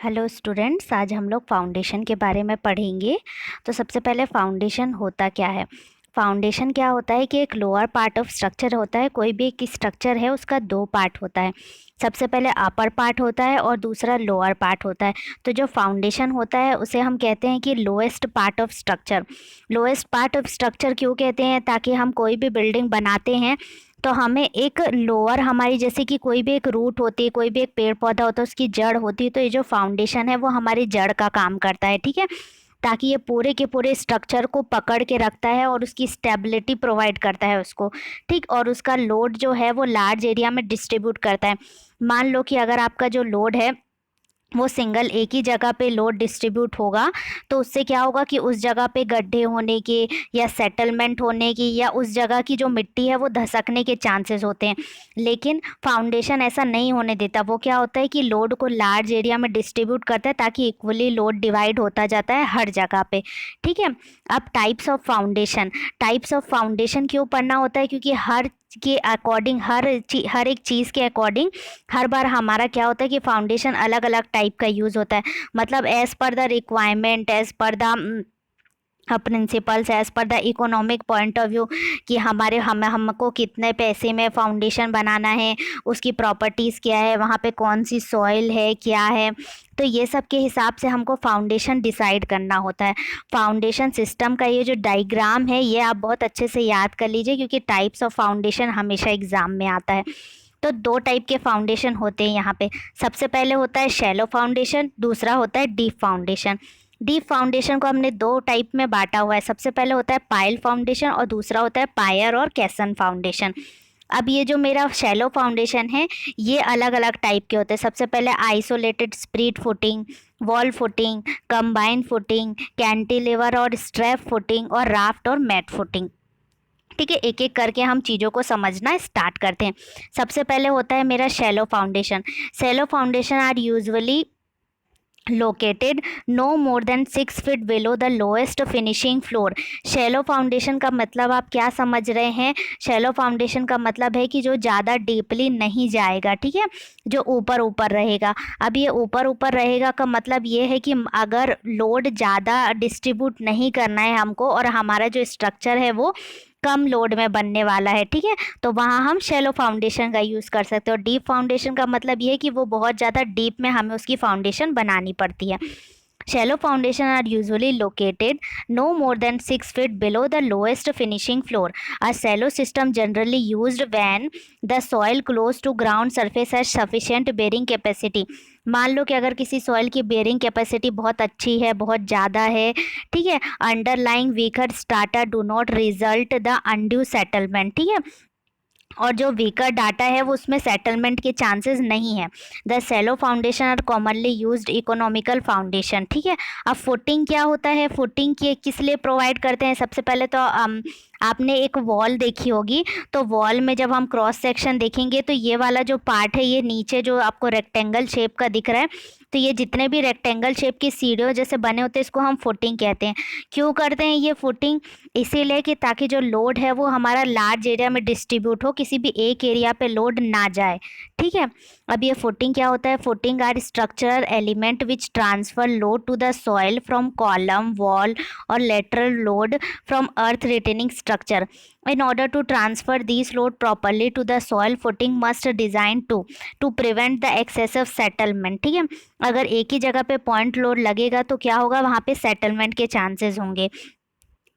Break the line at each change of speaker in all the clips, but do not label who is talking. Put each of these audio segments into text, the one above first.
Hello students, आज हम लोग फाउंडेशन के बारे में पढ़ेंगे। तो सबसे पहले फाउंडेशन होता क्या है। फाउंडेशन क्या होता है कि एक लोअर पार्ट ऑफ स्ट्रक्चर होता है। कोई भी एक स्ट्रक्चर है उसका दो पार्ट होता है। सबसे पहले अपर पार्ट होता है और दूसरा लोअर पार्ट होता है। तो जो फाउंडेशन होता है उसे हम कहते हैं कि lowest part of structure. Lowest part of structure क्यों कहते हैं? ताकि हम कोई भी बिल्डिंग बनाते हैं तो हमें एक लोअर, हमारी जैसे कि कोई भी एक रूट होती है, कोई भी एक पेड़ पौधा होता है, उसकी जड़ होती है। तो ये जो फाउंडेशन है वो हमारी जड़ का काम करता है, ठीक है। ताकि ये पूरे के पूरे स्ट्रक्चर को पकड़ के रखता है और उसकी स्टेबिलिटी प्रोवाइड करता है उसको, ठीक। और उसका लोड जो है वो लार्ज एरिया में डिस्ट्रीब्यूट करता है। मान लो कि अगर आपका जो लोड है वो सिंगल एक ही जगह पे लोड डिस्ट्रीब्यूट होगा, तो उससे क्या होगा कि उस जगह पे गड्ढे होने के या सेटलमेंट होने की या उस जगह की जो मिट्टी है वो धसकने के चांसेस होते हैं। लेकिन फाउंडेशन ऐसा नहीं होने देता। वो क्या होता है कि लोड को लार्ज एरिया में डिस्ट्रीब्यूट करता है ताकि इक्वली लोड डिवाइड होता जाता है हर जगह पे, ठीक है। अब टाइप्स ऑफ फाउंडेशन क्यों पढ़ना होता है? क्योंकि हर के अकॉर्डिंग, हर एक चीज़ के अकॉर्डिंग हर बार हमारा क्या होता है कि फाउंडेशन अलग अलग टाइप का यूज़ होता है। मतलब as per the requirement, as per the principles, as per the economic point of view, कि हमको कितने पैसे में फाउंडेशन बनाना है, उसकी प्रॉपर्टीज़ क्या है, वहाँ पे कौन सी सॉइल है, क्या है। तो ये सब के हिसाब से हमको फाउंडेशन डिसाइड करना होता है। फाउंडेशन सिस्टम का ये जो डायग्राम है ये आप बहुत अच्छे से याद कर लीजिए, क्योंकि टाइप्स ऑफ फाउंडेशन हमेशा एग्जाम में आता है। तो दो टाइप के फाउंडेशन होते हैं यहाँ पे। सबसे पहले होता है शैलो फाउंडेशन, दूसरा होता है डीप फाउंडेशन। डीप फाउंडेशन को हमने दो टाइप में बांटा हुआ है। सबसे पहले होता है पाइल फाउंडेशन और दूसरा होता है पायर और कैसन फाउंडेशन। अब ये जो मेरा शैलो फाउंडेशन है ये अलग अलग टाइप के होते हैं। सबसे पहले isolated spread footing, wall footing, combine footing, cantilever और स्ट्रैप फुटिंग और राफ्ट और मैट फुटिंग, ठीक है। एक एक करके हम चीज़ों को समझना स्टार्ट करते हैं। सबसे पहले होता है मेरा shallow foundation. Shallow foundation are usually located no more than 6 feet below the lowest finishing floor. Shallow foundation का मतलब आप क्या समझ रहे हैं? शैलो फाउंडेशन का मतलब है कि जो ज़्यादा डीपली नहीं जाएगा, ठीक है, जो ऊपर ऊपर रहेगा। अब ये ऊपर ऊपर रहेगा का मतलब ये है कि अगर लोड ज़्यादा डिस्ट्रीब्यूट नहीं करना है हमको और हमारा जो स्ट्रक्चर है वो कम लोड में बनने वाला है, ठीक है, तो वहाँ हम शैलो फाउंडेशन का यूज़ कर सकते हैं। और डीप फाउंडेशन का मतलब ये है कि वो बहुत ज़्यादा डीप में हमें उसकी फाउंडेशन बनानी पड़ती है। Shallow foundation are usually located no more than 6 feet below the lowest finishing floor. A shallow system generally used when the soil close to ground surface has sufficient bearing capacity. मान लो कि अगर किसी soil की bearing capacity बहुत अच्छी है, बहुत ज़्यादा है, ठीक है, underlying weaker strata do not result the undue settlement, ठीक है, और जो वीकर डाटा है वो उसमें सेटलमेंट के चांसेस नहीं है। The shallow foundation are commonly used economical foundation, ठीक है। अब फुटिंग क्या होता है? फुटिंग किस लिए प्रोवाइड करते हैं? सबसे पहले तो आपने एक वॉल देखी होगी, तो वॉल में जब हम क्रॉस सेक्शन देखेंगे तो ये वाला जो पार्ट है, ये नीचे जो आपको रेक्टेंगल शेप का दिख रहा है, तो ये जितने भी रेक्टेंगल शेप की सीढ़ियों जैसे बने होते हैं इसको हम फुटिंग कहते हैं। क्यों करते हैं ये फुटिंग? इसीलिए कि ताकि जो लोड है वो हमारा लार्ज एरिया में डिस्ट्रीब्यूट हो, किसी भी एक एरिया पे लोड ना जाए, ठीक है। अब ये फुटिंग क्या होता है? Footing are structural element which transfer load to the soil from column, wall और lateral load from earth retaining structure. In order to transfer these load properly to the soil, footing must designed to prevent the excessive settlement, ठीक है। अगर एक ही जगह पे point load लगेगा तो क्या होगा? वहाँ पे सेटलमेंट के चांसेस होंगे।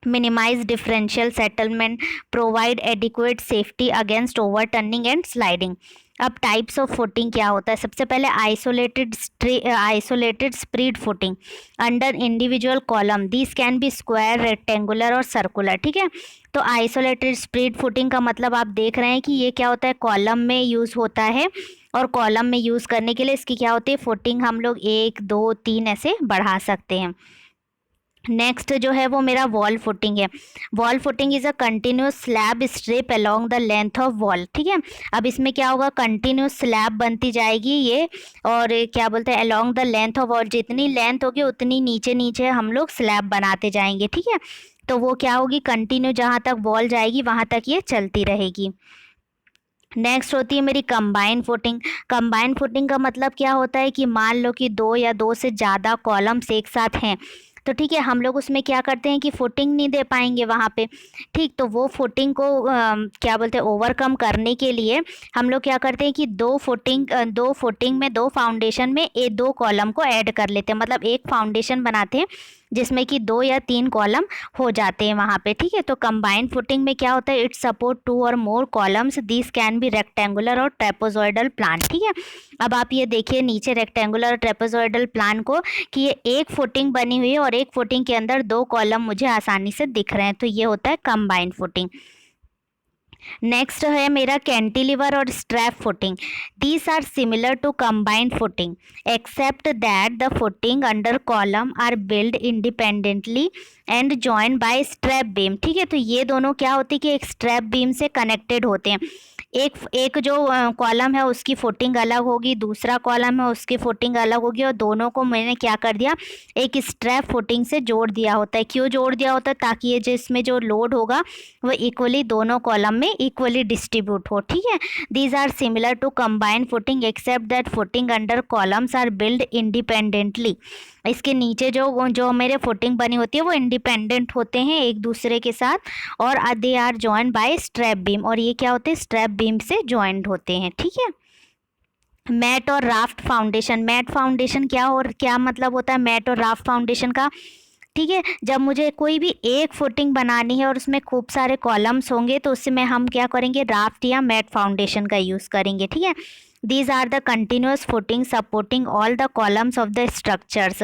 Minimize differential settlement, provide adequate safety against overturning and sliding. अब टाइप्स ऑफ फुटिंग क्या होता है? सबसे पहले isolated spread footing under individual column, this can be square, rectangular और सर्कुलर, ठीक है। तो आइसोलेटेड स्प्रिट फुटिंग का मतलब आप देख रहे हैं कि ये क्या होता है? कॉलम में यूज़ होता है, और कॉलम में यूज़ करने के लिए इसकी क्या होती है? फुटिंग हम लोग 1 2 3 ऐसे बढ़ा सकते हैं। नेक्स्ट जो है वो मेरा वॉल फुटिंग है। Wall footing is a continuous slab strip along the length of wall, ठीक है। अब इसमें क्या होगा? कंटिन्यूस स्लैब बनती जाएगी ये, और क्या बोलते हैं, along the length of wall, जितनी लेंथ होगी उतनी नीचे नीचे हम लोग स्लैब बनाते जाएंगे, ठीक है। तो वो क्या होगी? कंटिन्यू जहाँ तक वॉल जाएगी वहाँ तक ये चलती रहेगी। नेक्स्ट होती है मेरी कंबाइन फुटिंग। कंबाइन फुटिंग का मतलब क्या होता है कि मान लो कि दो या दो से ज़्यादा कॉलम्स एक साथ हैं, तो ठीक है, हम लोग उसमें क्या करते हैं कि फुटिंग नहीं दे पाएंगे वहाँ पे। ठीक, तो वो फुटिंग को क्या बोलते हैं, ओवरकम करने के लिए हम लोग क्या करते हैं कि दो फुटिंग में, दो फाउंडेशन में दो कॉलम को ऐड कर लेते हैं, मतलब एक फाउंडेशन बनाते हैं जिसमें कि दो या तीन कॉलम हो जाते हैं वहाँ पे। ठीक है, तो कंबाइंड फुटिंग में क्या होता है, इट सपोर्ट टू और more columns, this can be rectangular और ट्रेपेजॉइडल प्लान। ठीक है, अब आप ये देखिए नीचे रेक्टेंगुलर और ट्रेपेजॉइडल प्लान को, कि ये एक फुटिंग बनी हुई है और एक फुटिंग के अंदर दो कॉलम मुझे आसानी से दिख रहे हैं, तो ये होता है कंबाइंड फुटिंग। नेक्स्ट है मेरा कैंटिलीवर और strap footing. These are similar to combined footing except that the footing under column are build independently and join by strap beam. ठीक है, तो ये दोनों क्या होती है कि एक स्ट्रैप बीम से कनेक्टेड होते हैं। एक जो कॉलम है उसकी फुटिंग अलग होगी, दूसरा कॉलम है उसकी फुटिंग अलग होगी, और दोनों को मैंने क्या कर दिया, एक स्ट्रैप फुटिंग से जोड़ दिया होता है। क्यों जोड़ दिया होता है, ताकि ये जिसमें जो लोड होगा वो इक्वली दोनों कॉलम में इक्वली डिस्ट्रीब्यूट हो। ठीक है, these are similar to combined footing except that footing under columns are build independently. इसके नीचे जो जो मेरे फुटिंग बनी होती है वो इंडिपेंडेंट होते हैं एक दूसरे के साथ, और they are joined by strap beam, और ये क्या होते हैं, स्ट्रैप बीम से जॉइंट होते हैं। ठीक है, मैट और राफ्ट फाउंडेशन। मैट फाउंडेशन क्या और क्या मतलब होता है मैट और राफ्ट फाउंडेशन का। ठीक है, जब मुझे कोई भी एक फुटिंग बनानी है और उसमें खूब सारे कॉलम्स होंगे, तो उसमें हम क्या करेंगे, राफ्ट या मैट फाउंडेशन का यूज़ करेंगे। ठीक है, these are the continuous footing supporting all the columns of the structures.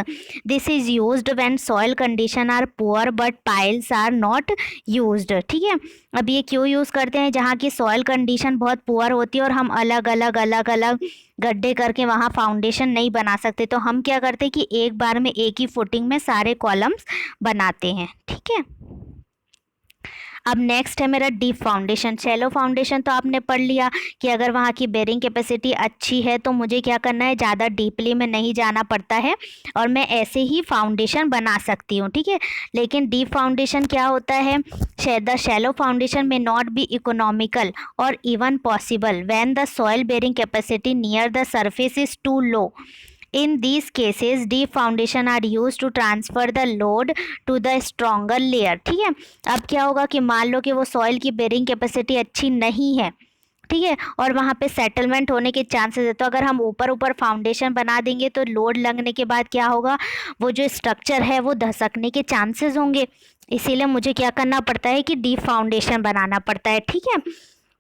This is used when soil condition are poor but piles are not used. ठीक है, अब ये क्यों यूज़ करते हैं, जहाँ की सॉइल कंडीशन बहुत पुअर होती है और हम अलग अलग गड्ढे करके वहाँ फाउंडेशन नहीं बना सकते, तो हम क्या करते हैं कि एक बार में एक ही फुटिंग में सारे कॉलम्स बनाते हैं। ठीक है, अब नेक्स्ट है मेरा डीप फाउंडेशन। शैलो फाउंडेशन तो आपने पढ़ लिया कि अगर वहाँ की बेरिंग कैपेसिटी अच्छी है तो मुझे क्या करना है, ज़्यादा डीपली में नहीं जाना पड़ता है और मैं ऐसे ही फाउंडेशन बना सकती हूँ। ठीक है, लेकिन डीप फाउंडेशन क्या होता है, the shallow foundation may not be economical और even possible when the soil bearing capacity near the surface is too low. In these cases, deep foundation are used to transfer the load to the stronger layer. ठीक है, अब क्या होगा कि मान लो कि वो सॉइल की बेरिंग कैपेसिटी अच्छी नहीं है, ठीक है, और वहाँ पे सेटलमेंट होने के चांसेस है, तो अगर हम ऊपर ऊपर फाउंडेशन बना देंगे तो लोड लगने के बाद क्या होगा, वो जो स्ट्रक्चर है वो धसकने के चांसेस होंगे। इसीलिए मुझे क्या करना पड़ता है कि डीप फाउंडेशन बनाना पड़ता है। ठीक है,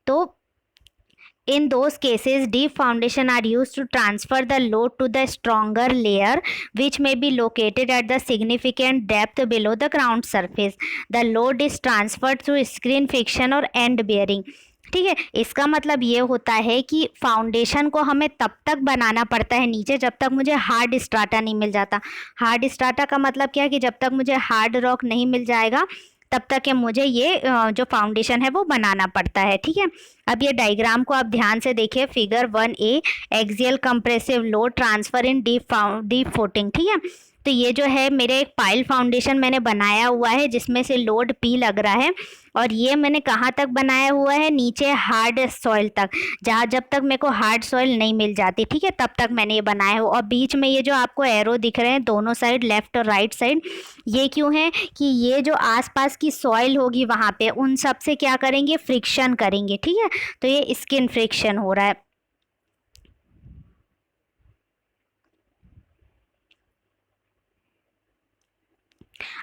तो in those cases, deep foundation are used to transfer the load to the stronger layer, which may be located at the significant depth below the ground surface. The load is transferred through screen friction और end bearing. ठीक है, इसका मतलब ये होता है कि foundation को हमें तब तक बनाना पड़ता है नीचे जब तक मुझे हार्ड स्ट्राटा नहीं मिल जाता। हार्ड स्ट्राटा का मतलब क्या है कि जब तक मुझे हार्ड रॉक नहीं मिल जाएगा तब तक के मुझे ये जो फाउंडेशन है वो बनाना पड़ता है। ठीक है, अब ये डायग्राम को आप ध्यान से देखिए, figure 1A, axial compressive load transfer इन डीप फुटिंग। ठीक है, तो ये जो है मेरे एक पाइल फाउंडेशन मैंने बनाया हुआ है जिसमें से लोड P लग रहा है, और ये मैंने कहाँ तक बनाया हुआ है, नीचे हार्ड सॉइल तक, जहाँ जब तक मेरे को हार्ड सॉइल नहीं मिल जाती। ठीक है, तब तक मैंने ये बनाया हो, और बीच में ये जो आपको एरो दिख रहे हैं दोनों साइड, लेफ्ट और राइट साइड, ये क्यों है कि ये जो आसपास की सॉइल होगी वहाँ पे उन सब से क्या करेंगे, फ्रिक्शन करेंगे। ठीक है, तो ये स्किन फ्रिक्शन हो रहा है।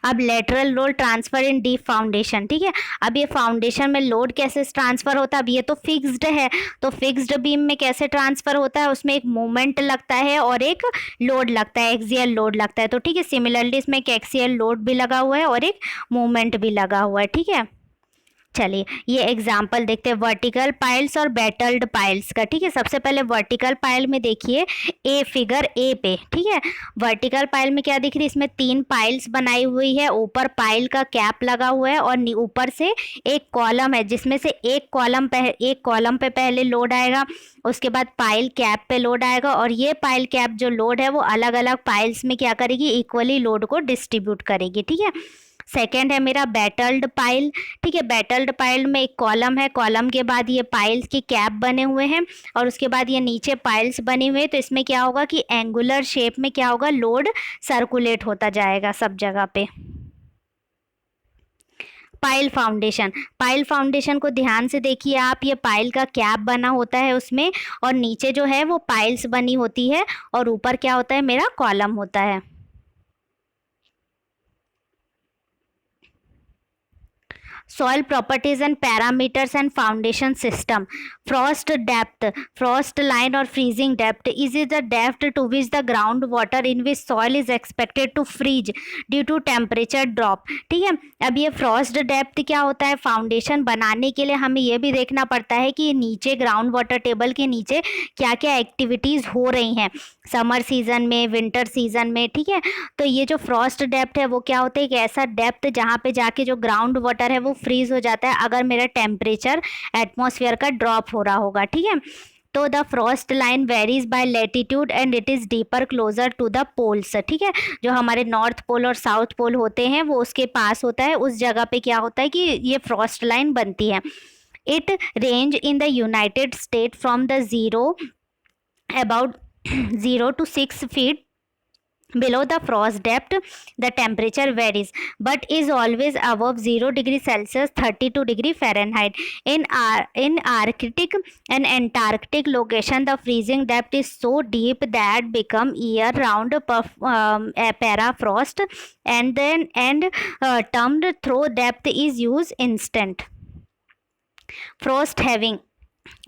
अब लेटरल लोड ट्रांसफर इन डीप फाउंडेशन। ठीक है, अब ये फाउंडेशन में लोड कैसे ट्रांसफर होता है, अब ये तो फिक्स्ड है, तो फिक्स्ड बीम में कैसे ट्रांसफर होता है, उसमें एक मूवमेंट लगता है और एक लोड लगता है, एक्सियल लोड लगता है। तो ठीक है, सिमिलरली इसमें एक एक्सियल लोड भी लगा हुआ है और एक मूवमेंट भी लगा हुआ है। ठीक है, चलिए ये एग्जाम्पल देखते हैं वर्टिकल पाइल्स और बेटल्ड पाइल्स का। ठीक है, सबसे पहले वर्टिकल पाइल में देखिए फिगर ए पे। ठीक है, वर्टिकल पाइल में क्या दिख रही है, इसमें 3 पाइल्स बनाई हुई है, ऊपर पाइल का कैप लगा हुआ है और ऊपर से एक कॉलम है जिसमें से एक कॉलम पे पहले लोड आएगा, उसके बाद पाइल कैप पे लोड आएगा, और ये पाइल कैप जो लोड है वो अलग अलग पाइल्स में क्या करेगी, इक्वली लोड को डिस्ट्रीब्यूट करेगी। ठीक है, सेकेंड है मेरा बैटल्ड पाइल। ठीक है, बैटल्ड पाइल में एक कॉलम है, कॉलम के बाद ये पाइल्स की कैप बने हुए हैं और उसके बाद ये नीचे पाइल्स बने हुए हैं। तो इसमें क्या होगा कि एंगुलर शेप में क्या होगा, लोड सर्कुलेट होता जाएगा सब जगह पे। पाइल फाउंडेशन, पाइल फाउंडेशन को ध्यान से देखिए आप, ये पाइल का कैप बना होता है उसमें, और नीचे जो है वो पाइल्स बनी होती है और ऊपर क्या होता है, मेरा कॉलम होता है। Soil properties and parameters and foundation system. Frost depth, frost line or freezing depth is the depth to which the groundwater in which soil is expected to freeze due to temperature drop. ठीक है, अब ये Frost depth क्या होता है, foundation बनाने के लिए हमें ये भी देखना पड़ता है कि नीचे ग्राउंड वाटर टेबल के नीचे क्या क्या एक्टिविटीज़ हो रही हैं समर सीजन में, विंटर सीजन में। ठीक है, तो ये जो फ्रॉस्ट डेप्थ है वो क्या होता है, एक ऐसा डेप्थ जहाँ पे जाके जो ग्राउंड वाटर है वो फ्रीज हो जाता है अगर मेरा टेम्परेचर एटमॉस्फेयर का ड्रॉप हो रहा होगा। ठीक है, तो the frost line varies by latitude and it is deeper closer to the poles. ठीक है, जो हमारे नॉर्थ पोल और साउथ पोल होते हैं वो उसके पास होता है, उस जगह पे क्या होता है कि ये फ्रॉस्ट लाइन बनती है। It range in the United state from the zero about 0 to 6 feet below the frost depth. The temperature varies but is always above 0 degree Celsius 32 degree Fahrenheit. In Arctic and Antarctic location the freezing depth is so deep that become year round permafrost, and termed throw depth is used instant. Frost having,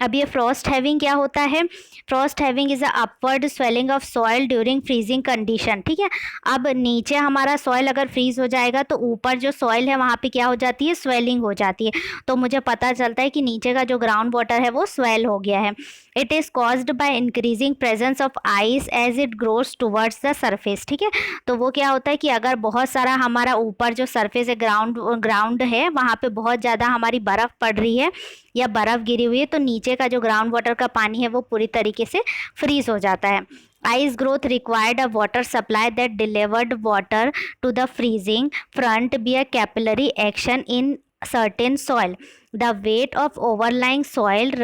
अब ये Frost having क्या होता है, Frost having is a upward swelling of soil during freezing condition. ठीक है, अब नीचे हमारा सॉइल अगर फ्रीज हो जाएगा तो ऊपर जो सॉइल है वहाँ पे क्या हो जाती है, स्वेलिंग हो जाती है, तो मुझे पता चलता है कि नीचे का जो ग्राउंड वाटर है वो स्वेल हो गया है। It is caused by increasing presence of ice as it grows towards the surface. ठीक है, तो वो क्या होता है कि अगर बहुत सारा हमारा ऊपर जो सरफेस है, ग्राउंड है, वहाँ पे बहुत ज़्यादा हमारी बर्फ़ पड़ रही है या बर्फ़ गिरी हुई है, तो नीचे का जो ग्राउंड वाटर का पानी है वो पूरी तरीके से फ्रीज हो जाता है। Ice growth required a water supply that delivered water to the freezing front via capillary action in certain soil. The weight of overlying soil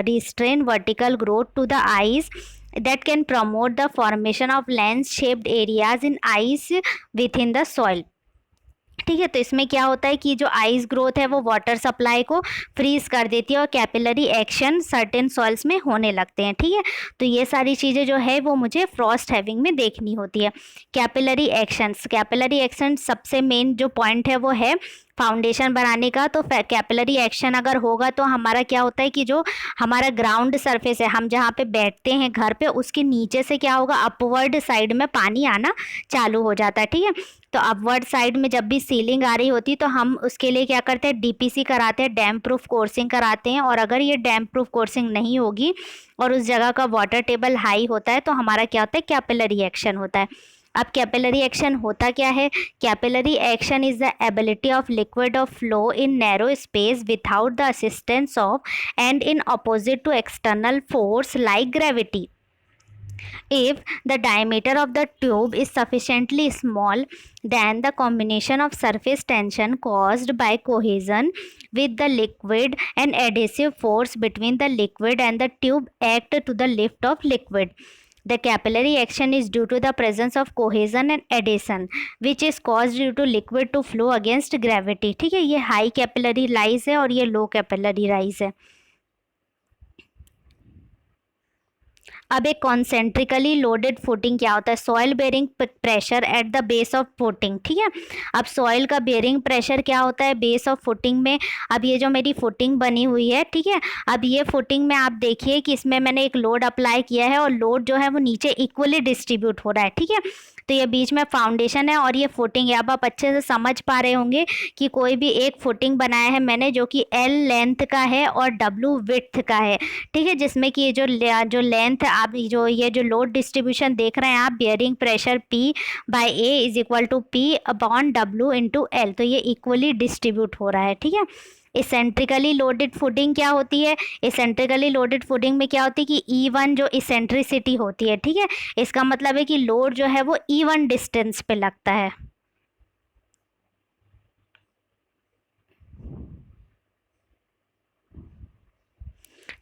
restrain vertical growth to the ice that can promote the formation of lens-shaped areas in ice within the soil. ठीक है, तो इसमें क्या होता है कि जो ice growth है वो वाटर सप्लाई को फ्रीज कर देती है और कैपिलरी एक्शन सर्टेन सॉइल्स में होने लगते हैं। ठीक है, तो ये सारी चीज़ें जो है वो मुझे फ्रॉस्ट हैविंग में देखनी होती है। कैपिलरी एक्शंस, कैपिलरी एक्शन सबसे मेन जो पॉइंट है वो है फाउंडेशन बनाने का। तो कैपिलरी एक्शन अगर होगा तो हमारा क्या होता है कि जो हमारा ग्राउंड सरफेस है, हम जहाँ पे बैठते हैं घर पे, उसके नीचे से क्या होगा, अपवर्ड साइड में पानी आना चालू हो जाता है। ठीक है, तो अपवर्ड साइड में जब भी सीलिंग आ रही होती है तो हम उसके लिए क्या करते हैं, डीपीसी कराते हैं, डैम प्रूफ कोर्सिंग कराते हैं। और अगर ये डैम प्रूफ कोर्सिंग नहीं होगी और उस जगह का वाटर टेबल हाई होता है तो हमारा क्या होता है, कैपिलरी एक्शन होता है। अब कैपिलरी एक्शन होता क्या है, capillary action is the ability of liquid of flow in narrow space without the assistance of and in opposite to external force like gravity. If the diameter of the tube is sufficiently small, then the combination of surface tension caused by cohesion with the liquid and adhesive force between the liquid and the tube act to the lift of liquid. The capillary action is due to the presence of cohesion and adhesion which is caused due to liquid to flow against gravity. ठीक है, ये high capillary rise है और ये लो capillary rise है। अब एक concentrically loaded footing क्या होता है, soil bearing pressure at the base of footing. ठीक है, अब सॉइल का बेरिंग प्रेशर क्या होता है बेस ऑफ फुटिंग में। अब ये जो मेरी फुटिंग बनी हुई है, ठीक है, अब ये फुटिंग में आप देखिए कि इसमें मैंने एक लोड अप्लाई किया है और लोड जो है वो नीचे इक्वली डिस्ट्रीब्यूट हो रहा है। ठीक है, तो ये बीच में फाउंडेशन है और ये फुटिंग है। अब आप अच्छे से समझ पा रहे होंगे कि कोई भी एक फुटिंग बनाया है मैंने जो कि L लेंथ का है और W विड्थ का है। ठीक है, जिसमें कि ये जो लेंथ आप ये जो लोड डिस्ट्रीब्यूशन देख रहे हैं आप, bearing pressure P/A is equal to P/W into L, तो ये इक्वली डिस्ट्रीब्यूट हो रहा है। ठीक है, इसेंट्रिकली लोडेड फुटिंग क्या होती है, इसेंट्रिकली लोडेड फुटिंग में क्या होती है कि E1 जो इसेंट्रिसिटी होती है, ठीक है, इसका मतलब है कि लोड जो है वो E1 डिस्टेंस पे लगता है।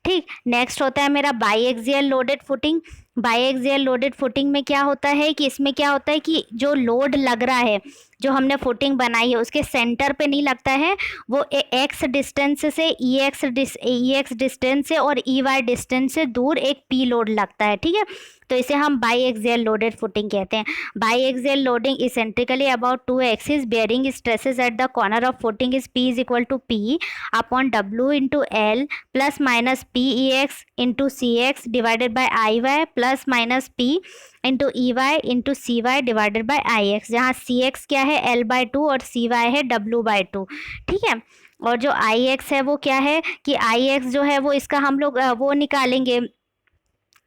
ठीक, नेक्स्ट होता है मेरा बाईएक्सियल लोडेड फुटिंग। बाईएक्सियल लोडेड फुटिंग में क्या होता है कि इसमें क्या होता है कि जो लोड लग रहा है, जो हमने फुटिंग बनाई है उसके सेंटर पे नहीं लगता है, वो एक्स डिस्टेंस से ई एक्स डिस्टेंस से और ई वाई डिस्टेंस से दूर एक पी लोड लगता है। ठीक है, तो इसे हम बाईएक्सियल लोडेड फुटिंग कहते हैं। Biaxial loading eccentrically about two axis bearing stresses at the corner of footing is P is equal to P upon W into L plus minus P E X into C X divided by I Y plus minus P into E Y into C Y divided by I X, जहाँ C x क्या है L/2 और सी Y है W/2। ठीक है, और जो आई x है वो क्या है कि आई एक्स जो है वो इसका हम लोग वो निकालेंगे,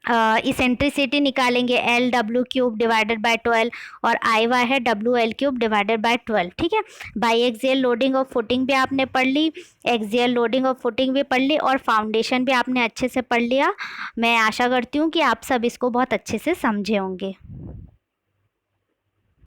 इसेंट्रिसिटी निकालेंगे L/W³ डिवाइडेड बाय 12 और आई वाई है WL³ डिवाइडेड बाय 12। ठीक है, बाई एक्सियल लोडिंग और फुटिंग भी आपने पढ़ ली, एक्सियल लोडिंग और फुटिंग भी पढ़ ली और फाउंडेशन भी आपने अच्छे से पढ़ लिया। मैं आशा करती हूँ कि आप सब इसको बहुत अच्छे से समझे होंगे।